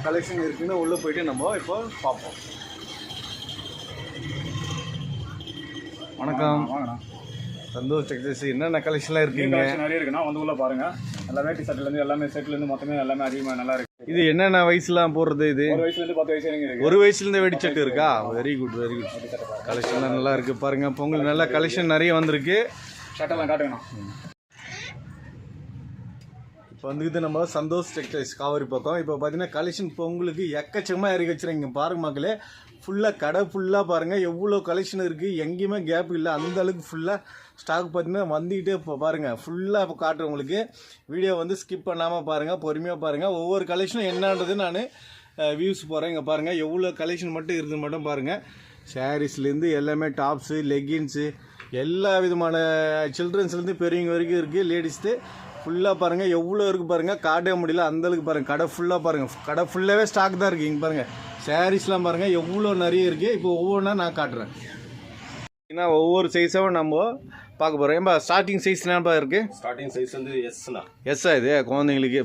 Collection இருக்குன்னு உள்ளே போயிட்டு நம்ம இப்போ பார்ப்போம். வணக்கம். சந்தோஷ் டெக்ஸ்டைல்ஸ் என்னென்ன கலெக்ஷன்லாம் இருக்குங்க? நிறைய இருக்குண்ணா, வந்து உள்ள பாருங்க. எல்லா வேட்டி சட்டிலேருந்து எல்லாமே செட்லேருந்து மொத்தமே எல்லாமே அதிகமாக நல்லா இருக்கு. இது என்னென்ன வயசுலாம் போடுறது? இது 1 வயசுலேருந்து 10 வயசு வரைக்கும் இருக்கு. 1 வயசுலேருந்து வெடி செட்டு இருக்கா? Very good very good. கலெக்ஷன்லாம் நல்லா இருக்கு பாருங்க. பொங்கல் நல்லா கலெக்ஷன் நிறைய வந்திருக்கு. சட்டெல்லாம் காட்டுங்கண்ணா. இப்போ வந்துக்கிட்டு நம்ம சந்தோஷ் டெக்ஸ்டைல்ஸ் காவேரி பக்கம். இப்போ பார்த்தீங்கன்னா கலெக்ஷன் பொங்கலுக்கு எக்கச்சக்கமாக இறக்கி வச்சுருங்க பாருங்க மக்களே. ஃபுல்லாக கடை ஃபுல்லாக பாருங்கள் எவ்வளோ கலெக்ஷன் இருக்குது, எங்கேயுமே கேப் இல்லை. அந்த அளவுக்கு ஃபுல்லாக ஸ்டாக் பார்த்தீங்கன்னா வந்துக்கிட்டே இப்போ பாருங்கள். ஃபுல்லாக இப்போ காட்டுறேன் உங்களுக்கு. வீடியோ வந்து ஸ்கிப் பண்ணாமல் பாருங்கள், பொறுமையாக பாருங்கள். ஒவ்வொரு கலெக்ஷனும் என்னன்றது நான் வியூஸ் போகிறேன். இங்கே பாருங்கள் எவ்வளோ கலெக்ஷன் மட்டும் இருக்குது மட்டும் பாருங்கள். சாரீஸ்லேருந்து எல்லாமே டாப்ஸு, லெகின்ஸு, எல்லா விதமான சில்ட்ரன்ஸ்லேருந்து பெரியவங்க வரைக்கும் இருக்குது. லேடிஸ்து ஃபுல்லாக பாருங்கள் எவ்வளோ இருக்குது பாருங்கள். காட்டவே முடியல அந்தளவுக்கு பாருங்கள். கடை ஃபுல்லாக பாருங்கள். கடை ஃபுல்லாகவே ஸ்டாக் தான் இருக்குது. இங்கே பாருங்கள் சாரீஸ்லாம் பாருங்கள் எவ்வளோ நிறைய இருக்குது. இப்போ ஒவ்வொன்றா நான் காட்டுறேன். ஏன்னா ஒவ்வொரு சைஸாகவும் நம்ம பார்க்க போகிறோம். ஏன்பா ஸ்டார்டிங் சைஸ் என்னப்பா இருக்குது? ஸ்டார்டிங் சைஸ் வந்து எஸ்ண்ணா. எஸ்ஸா? இது குழந்தைங்களுக்கு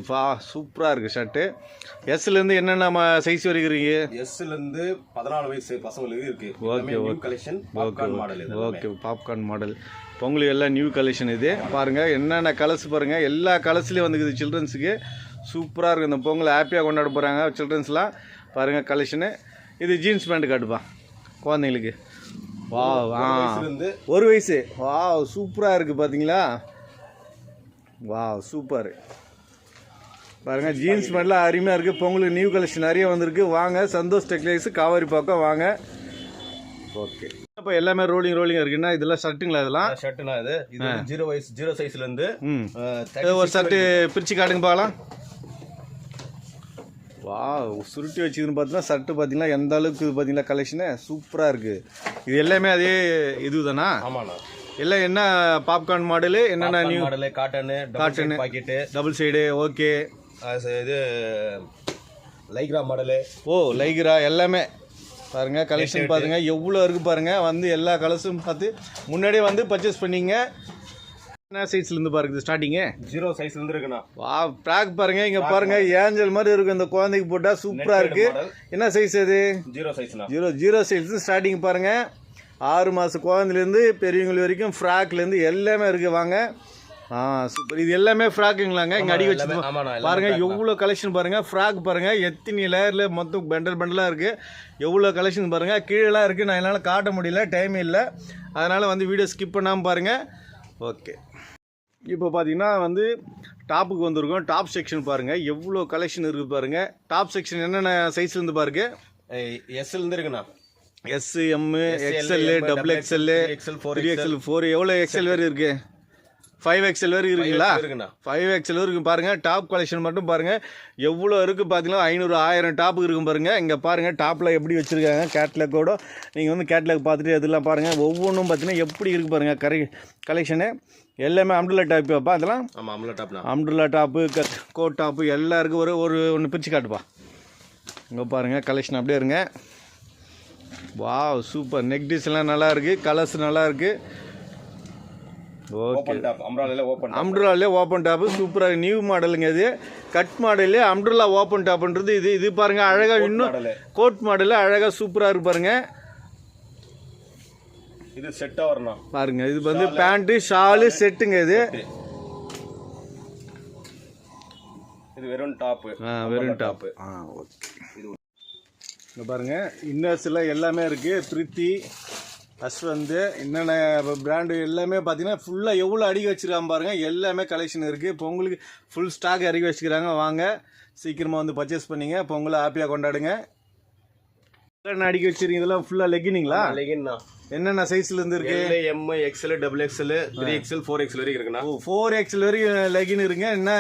சூப்பராக இருக்குது ஷர்ட்டு. எஸ்லேருந்து என்னென்ன சைஸ் வரைக்கும் இருக்குது? எஸ்லேருந்து 14 வயசு பசங்களுக்கு இருக்குது. Okay okay collection popcorn model. Okay popcorn model. பொங்கலுக்கு எல்லாம் நியூ கலெக்ஷன் இது பாருங்கள். என்னென்ன கலர்ஸ் பாருங்கள். எல்லா கலர்ஸ்லேயும் வந்துக்குது சில்ட்ரன்ஸுக்கு. சூப்பராக இருக்குது. இந்த பொங்கல் ஹாப்பியாக கொண்டாட போகிறாங்க சில்ட்ரன்ஸ்லாம். பாருங்கள் கலெக்ஷனு. இது ஜீன்ஸ் பேண்ட் காட்டுப்பா குழந்தைங்களுக்கு. வா 1 வயசு. வா சூப்பராக இருக்குது பார்த்தீங்களா? வா சூப்பர் பாருங்கள். ஜீன்ஸ் பேண்ட்லாம் அருமையாக இருக்குது. பொங்கலுக்கு நியூ கலெக்ஷன் நிறைய வந்திருக்கு. வாங்க சந்தோஷ் டெக்ஸ்டைல்ஸ் காவேரி பக்கம் வாங்க. ஓகே இப்போ எல்லாமே ரோலிங் இருக்குன்னா இதெல்லாம் ஷர்ட்டுங்களா? இதெல்லாம் ஷர்ட்டுனா இது 0 சைஸ்லேருந்து ஒரு ஷர்ட்டு பிரித்து காட்டுங்க பார்க்கலாம். வா சுருட்டி வச்சுதுன்னு பார்த்தீங்கன்னா ஷர்ட்டு பார்த்தீங்கன்னா எந்த அளவுக்கு இது பார்த்தீங்களா கலெக்ஷனு சூப்பராக இருக்குது. இது எல்லாமே அதே இது தானா? ஆமாண்ணா. எல்லாம் என்ன பாப்கார்ன் மாடலு, என்னென்ன new model, cotton packet, double side. Okay இது லைக்ரா மாடலு. ஓ லைக்ரா எல்லாமே பாருங்கள். கலெக்ஷன் பாருங்கள் எவ்வளோ இருக்குது பாருங்கள். வந்து எல்லா கலர்ஸும் பார்த்து முன்னாடியே வந்து பர்ச்சேஸ் பண்ணிங்க. என்ன சைஸ்லேருந்து பாருங்க ஸ்டார்டிங்கு? 0 சைஸ்லேருந்து இருக்குண்ணா. வா ப்ராக் பாருங்கள். இங்கே பாருங்கள் ஏஞ்சல் மாதிரி இருக்கும். இந்த குழந்தைக்கு போட்டால் சூப்பராக இருக்குது. என்ன சைஸ் அது? 0 சைஸ்ண்ணா. 0 சைஸ் ஸ்டார்டிங் பாருங்கள். 6 மாதம் குழந்தைலேருந்து பெரியவங்க வரைக்கும் ஃப்ராக்லேருந்து எல்லாமே இருக்குது. வாங்க. சூப்பர். இது எல்லாமே ஃப்ராக்குங்களாங்க. இங்கே அடி வச்சு பாருங்கள் எவ்வளோ கலெக்ஷன் பாருங்கள். ஃப்ராக் பாருங்கள் எத்தனை லேயரில் மொத்தம் பண்டலாக இருக்குது. எவ்வளோ கலெக்ஷன் பாருங்கள். கீழெலாம் இருக்குது. நான் என்னால் காட்ட முடியல, டைம் இல்லை. அதனால் வந்து வீடியோ ஸ்கிப் பண்ணாமல் பாருங்கள். ஓகே இப்போ பார்த்தீங்கன்னா வந்து டாப்புக்கு வந்திருக்கோம். டாப் செக்ஷன் பாருங்கள் எவ்வளோ கலெக்ஷன் இருக்குது பாருங்கள். டாப் செக்ஷன் என்னென்ன சைஸ்லேருந்து பாருங்க. எஸ்லேருந்து இருக்குண்ணா. S, M, XL, double XL, 3XL, 4 எவ்வளோ எக்ஸ்எல் வரை இருக்குது? 5XL வரைக்கும் இருக்குங்களா? 5XL வரைக்கும் பாருங்கள். டாப் கலெக்ஷன் மட்டும் பாருங்கள் எவ்வளோ இருக்குது பார்த்தீங்கன்னா 500 1000 டாப்புக்கு இருக்கும் பாருங்கள். இங்கே பாருங்கள் டாப்பில் எப்படி வச்சுருக்காங்க கேட்லாக்கோட. நீங்கள் வந்து கேட்லாக் பார்த்துட்டு அதெல்லாம் பாருங்கள். ஒவ்வொன்றும் பார்த்தீங்கன்னா எப்படி இருக்குது பாருங்கள் கலெக்ஷனு. எல்லாமே அம்ப்ரெல்லா டாப் வைப்பா அதெல்லாம். ஆமாம் umbrella top. Umbrella top, coat top எல்லாம் இருக்குது. ஒன்று பிரித்து காட்டுப்பா. இங்கே பாருங்கள் கலெக்ஷன் அப்படியே இருங்க. வா சூப்பர். நெக் டிசைன்லாம் நல்லா இருக்குது. கலர்ஸ் நல்லா இருக்குது. ஓகே அம்ப்ரெல்லாலே ஓப்பன் டாப்பு சூப்பராக நியூ மாடலுங்க. இது கட் மாடலே அம்ப்ரெல்லா ஓப்பன் டாப்ன்றது இது பாருங்கள் அழகாக. இன்னும் கோட் மாடலில் அழகாக சூப்பராக இருக்கு பாருங்கள். இது செட்டாக வரணும் பாருங்க. இது வந்து பேண்ட்டு ஷாலு செட்டுங்க. இது வெறும் டாப்பு. வெறும் டாப்பு. ஓகே இங்கே பாருங்கள் இன்னர்ஸ்லாம் எல்லாமே இருக்குது. பிரித்தி, அஸ்வந்த், என்னென்ன பிராண்டு எல்லாமே பார்த்தீங்கன்னா ஃபுல்லாக எவ்வளோ அடிக்க வச்சுருக்காங்க பாருங்கள். எல்லாமே கலெக்ஷன் இருக்குது. பொங்கலுக்கு ஃபுல் ஸ்டாக் இறக்கி வச்சுக்கிறாங்க. வாங்க சீக்கிரமாக வந்து பர்ச்சேஸ் பண்ணிங்க. பொங்கலை ஹாப்பியாக கொண்டாடுங்க. என்ன அடிக்க வச்சுருக்கீங்க? இதெல்லாம் ஃபுல்லாக லெகினிங்களா? லெகின்னா என்னென்ன சைஸ்லேருந்து இருக்குது? M, XL, double XL, 3XL, 4XL வரைக்கும் இருக்குண்ணா. 4XL வரைக்கும் லெகின் இருக்குங்க. என்ன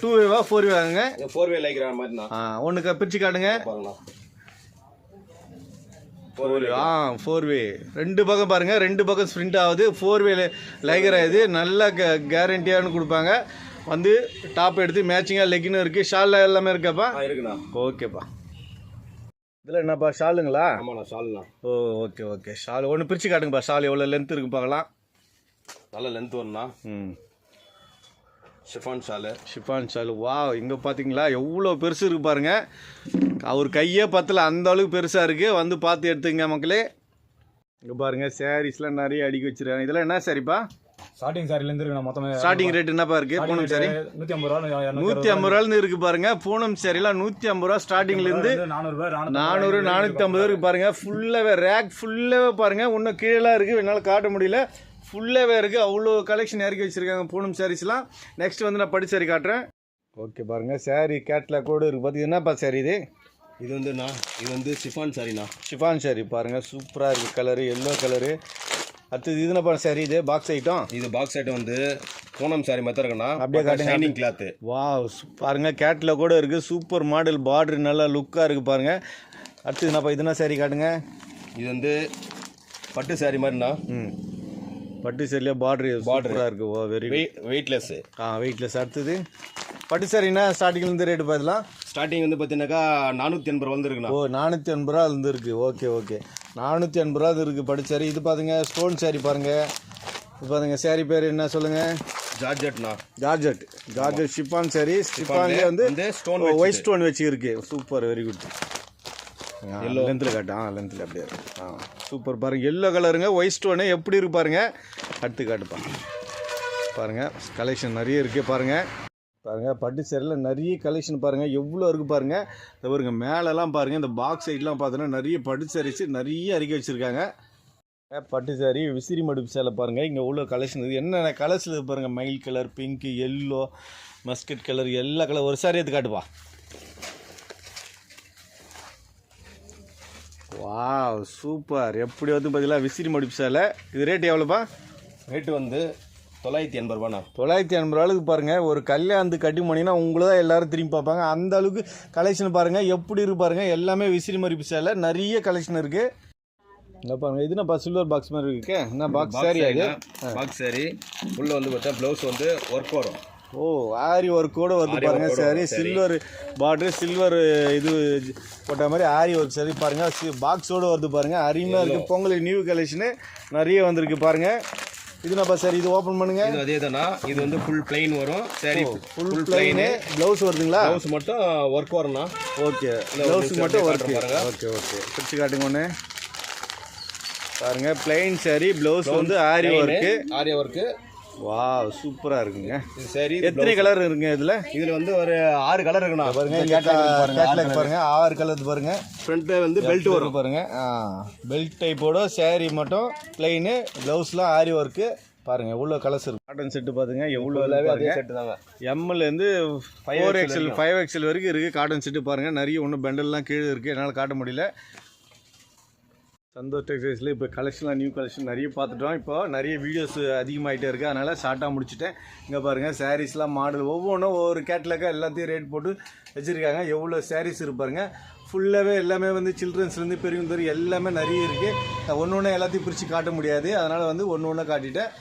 2 வே 4 வேங்க? 4 வே லைக்ரா மாதிரிண்ணா. ஒன்றுக்கு பிரித்து காட்டுங்க. 4 வே 2 பக்கம் பாருங்க. 2 பக்கம் ஸ்ப்ரிண்ட் ஆகுது. 4 வே லைகரா. இது நல்ல கேரண்டியானு கொடுப்பாங்க. வந்து டாப் எடுத்து மேட்சிங்காக லெகினும் இருக்குது. ஷால் எல்லாமே இருக்காப்பா? இருக்குண்ணா. ஓகேப்பா. இதில் என்னப்பா ஷாலுங்களா? ஆமாண்ணா ஷாலுண்ணா. ஓ ஓகே ஷால் ஒன்று பிரித்து காட்டுங்கப்பா. ஷால் எவ்வளோ லென்த் இருக்குது பார்க்கலாம். நல்ல லென்த் வரும்ண்ணா. ஷிஃபான் ஷாலு. வா, இங்கே பார்த்தீங்களா எவ்வளோ பெருசு இருக்கு பாருங்க. அவர் கையே பத்தல, அந்த அளவுக்கு பெருசாக இருக்குது. வந்து பார்த்து எடுத்துங்க மக்களே. இங்கே பாருங்கள் சாரீஸ்லாம் நிறைய அடிக்க வச்சுருக்காங்க. இதெல்லாம் என்ன சாரிப்பா? ஸ்டார்டிங் சாரிலேருந்து இருக்கு மொத்தமே. ஸ்டார்டிங் ரேட் என்னப்பா இருக்குது? பூனம் சாரி 150 ரூபாலேருந்து இருக்குது பாருங்கள். பூனம் சாரிலாம் 150 ரூபா ஸ்டார்டிங்லேருந்து 400 450 இருக்குது பாருங்கள். ஃபுல்லாகவே ரேக் ஃபுல்லாகவே பாருங்கள். இன்னும் கீழே இருக்குது, என்னால் காட்ட முடியல. ஃபுல்லாகவே இருக்குது. அவ்வளோ கலெக்ஷன் இறக்கி வச்சுருக்காங்க பூனம் சாரீஸ்லாம். நெக்ஸ்ட் வந்து நான் பட்டு சாரி காட்டுறேன். ஓகே பாருங்கள், சாரி கேட்லாக் கூட இருக்குது. பார்த்து என்னப்பா சாரி இது? இது வந்து ஷிஃபான் சாரிண்ணா. ஷிஃபான் சாரி பாருங்கள், சூப்பராக இருக்குது. Colour yellow colour. அடுத்தது இது என்னப்பா சாரி? இது பாக்ஸ் ஐட்டம். இது பாக்ஸ் ஐட்டம் வந்து பூனம் சாரி மாதிரி இருக்குண்ணா. அப்படியே காட்டுங்க. Shining cloth. வா பாருங்கள், கேட்லாக் கூட இருக்குது. சூப்பர் மாடல், பார்டர் நல்லா லுக்காக இருக்குது பாருங்கள். அடுத்தது என்னப்பா? இதுனா சாரி காட்டுங்க. இது வந்து பட்டு சாரி மாதிரிண்ணா. பட்டு சாரியில் பார்டராக இருக்குது. ஓ வெரி வெயிட்லெஸ். வெயிட்லெஸ். அடுத்தது பட்டு சாரின்னா ஸ்டார்டிங்லேருந்து ரேட்டு பார்த்துலாம். ஸ்டார்டிங் வந்து பார்த்தீங்கன்னாக்கா 480 ரூபா வந்துருக்குண்ணா. ஓ 480 ரூபா இருந்துருக்கு. ஓகே 480 ரூபா இருக்குது பட்டு சாரி. இது பாருங்க ஸ்டோன் சாரி பாருங்கள். இது பாருங்க சாரி பேர் என்ன சொல்லுங்கள்? ஜார்ஜெட்ண்ணா. Georgette chiffon sari. ஷிஃபான்லேயே வந்து ஸ்டோன் ஒயிட் ஸ்டோன் வச்சு இருக்கு. Super, very good. லென்த்தில் காட்டு. லென்த்தில் அப்படியே இருக்கு. சூப்பர் பாருங்கள், எல்லோ கலருங்க, ஒயிட் ஸ்டோனு எப்படி இருக்கு பாருங்கள். அடுத்து காட்டுப்பா. பாருங்கள் கலெக்ஷன் நிறைய இருக்குது பாருங்கள். பட்டு சேரில் நிறைய கலெக்ஷன் பாருங்கள், எவ்வளோ இருக்குது பாருங்கள். இந்த பாருங்க மேலெல்லாம் பாருங்கள், இந்த பாக்ஸ் சைட்லாம் பார்த்தோன்னா நிறைய பட்டு சாரீஸ் நிறைய இறக்கி வச்சுருக்காங்க. பட்டு சாரி விசிறி மடுப்பு சேலை பாருங்கள். இங்கே உள்ள கலெக்ஷன் இருக்குது. என்னென்ன கலர்ஸ் இருக்குது பாருங்கள். மயில் colour, pink, yellow, Muscat colour, எல்லா கலர். ஒரு சாரி எடுத்து காட்டுப்பா. வா சூப்பர். எப்படி வந்து பார்த்தீங்களா விசிறி மடுப்பு சேலை. இது ரேட் எவ்வளோப்பா? ரேட்டு வந்து 980 ரூபாண்ணா. 980 ரூபாய்க்கு பாருங்கள். ஒரு கல்யாணத்துக்கு கட்டி போனீங்கன்னா உங்களை தான் எல்லோரும் திரும்பி பார்ப்பாங்க. அந்த அளவுக்கு கலெக்ஷன் பாருங்கள், எப்படி இருக்கு பாருங்கள். எல்லாமே விசிறி மடுப்பு சேலை நிறைய கலெக்ஷன் இருக்குது. இங்கே பாருங்கள், இது என்ன சில்வர் பாக்ஸ் மாதிரி இருக்கு. என்ன பாக்ஸ் சாரி? அது பாக்ஸ் சாரி. உள்ளே வந்து பார்த்தா ப்ளவுஸ் வந்து ஒர்க் வரும். ஓ ஆரி ஒர்க்கோடு வருது பாருங்கள். சாரி சில்வர் பார்டர், சில்வர் இது போட்ட மாதிரி ஆரி ஒர்க் சாரி பாருங்கள். பாக்ஸோடு வருது பாருங்கள். அருமையாக இருக்குது. பொங்கலுக்கு நியூ கலெக்ஷனு நிறைய வந்திருக்கு பாருங்கள். இது என்னப்பா சாரி? இது ஓப்பன் பண்ணுங்க. இது அதே தானா. இது வந்து ஃபுல் பிளைன் வரும். Sorry full plain. ப்ளவுஸ் வருதுங்களா? ப்ளவுஸ் மட்டும் ஒர்க் வரும்ண்ணா. ஓகே, ப்ளவுஸ் மட்டும் ஒர்க் பாருங்க. ஓகே பிடிச்சி காட்டுங்க ஒன்று பாருங்கள். பிளைன் சாரி, ப்ளவுஸ் வந்து ஆரி ஒர்க்கு. வா சூப்பராக இருக்குங்க. சரி, எத்தனை கலர் இருக்குங்க இதில்? இதில் வந்து ஒரு 6 கலர் இருக்குண்ணா. பாருங்க கேட்லாக் பாருங்க, 6 கலர் பாருங்க. ஃப்ரண்ட்டில் வந்து பெல்ட் வரும் பாருங்க. பெல்ட் டைப்போட சாரி மட்டும் பிளைனு, ப்ளவுஸ்லாம் ஆரி ஒர்க்கு பாருங்க. எவ்வளோ கலர்ஸ் இருக்கு. காட்டன் செட்டு பாருங்க, எவ்வளோ அதே செட்டு தாங்க. எம்எல்லேருந்து 4XL 5XL வரைக்கும் இருக்குது காட்டன் செட்டு பாருங்கள். நிறைய ஒன்றும் பெண்டல்லாம் கீழே இருக்குது, என்னால் காட்ட முடியல. சந்தோஷ் டெக்ஸ்டைல்ஸில் இப்போ கலெக்ஷன்லாம் நியூ கலெக்ஷன் நிறைய பார்த்துட்டோம். இப்போ நிறைய வீடியோஸ் அதிகமாகிட்டே இருக்குது, அதனால் ஷார்ட்டாக முடிச்சுட்டேன். இங்கே பாருங்கள் சாரீஸ்லாம் மாடல் ஒவ்வொன்றும் ஒவ்வொரு கேட்லாக்காக எல்லாத்தையும் ரேட் போட்டு வச்சுருக்காங்க. எவ்வளோ சாரீஸ் இருப்பாருங்க. ஃபுல்லாகவே எல்லாமே வந்து சில்ட்ரன்ஸ்லேருந்து பெரியவங்க தெரியும் எல்லாமே நிறைய இருக்குது. ஒன்று ஒன்று எல்லாத்தையும் பிரித்து காட்ட முடியாது, அதனால் வந்து ஒன்று ஒன்று காட்டிட்டேன்.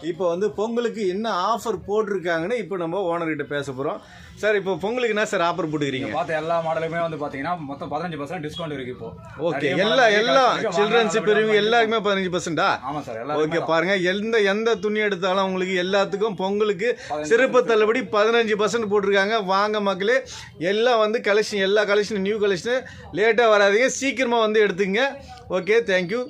இப்போ வந்து பொங்கலுக்கு என்ன ஆஃபர் போட்டிருக்காங்கன்னு இப்போ நம்ம ஓனர்கிட்ட பேச போகிறோம். சார் இப்போ பொங்கலுக்கு என்ன சார் ஆஃபர் போட்டுக்கிறீங்க? பார்த்த எல்லா மாடலுமே வந்து பார்த்தீங்கன்னா மொத்தம் 15% டிஸ்கவுண்ட் இருக்குது இப்போ. ஓகே, எல்லாம் சில்ட்ரன்ஸ் பெரியவங்க எல்லாருக்குமே 15%. ஆமாம் சார், எல்லாம். ஓகே பாருங்கள், எந்த துணி எடுத்தாலும் உங்களுக்கு எல்லாத்துக்கும் பொங்கலுக்கு சிறப்பு தள்ளுபடி 15% போட்டிருக்காங்க. வாங்க மக்களே, எல்லாம் வந்து கலெக்ஷன், எல்லா கலெக்ஷனும் நியூ கலெக்ஷனு. லேட்டாக வராதிங்க, சீக்கிரமாக வந்து எடுத்துங்க. Okay, thank you.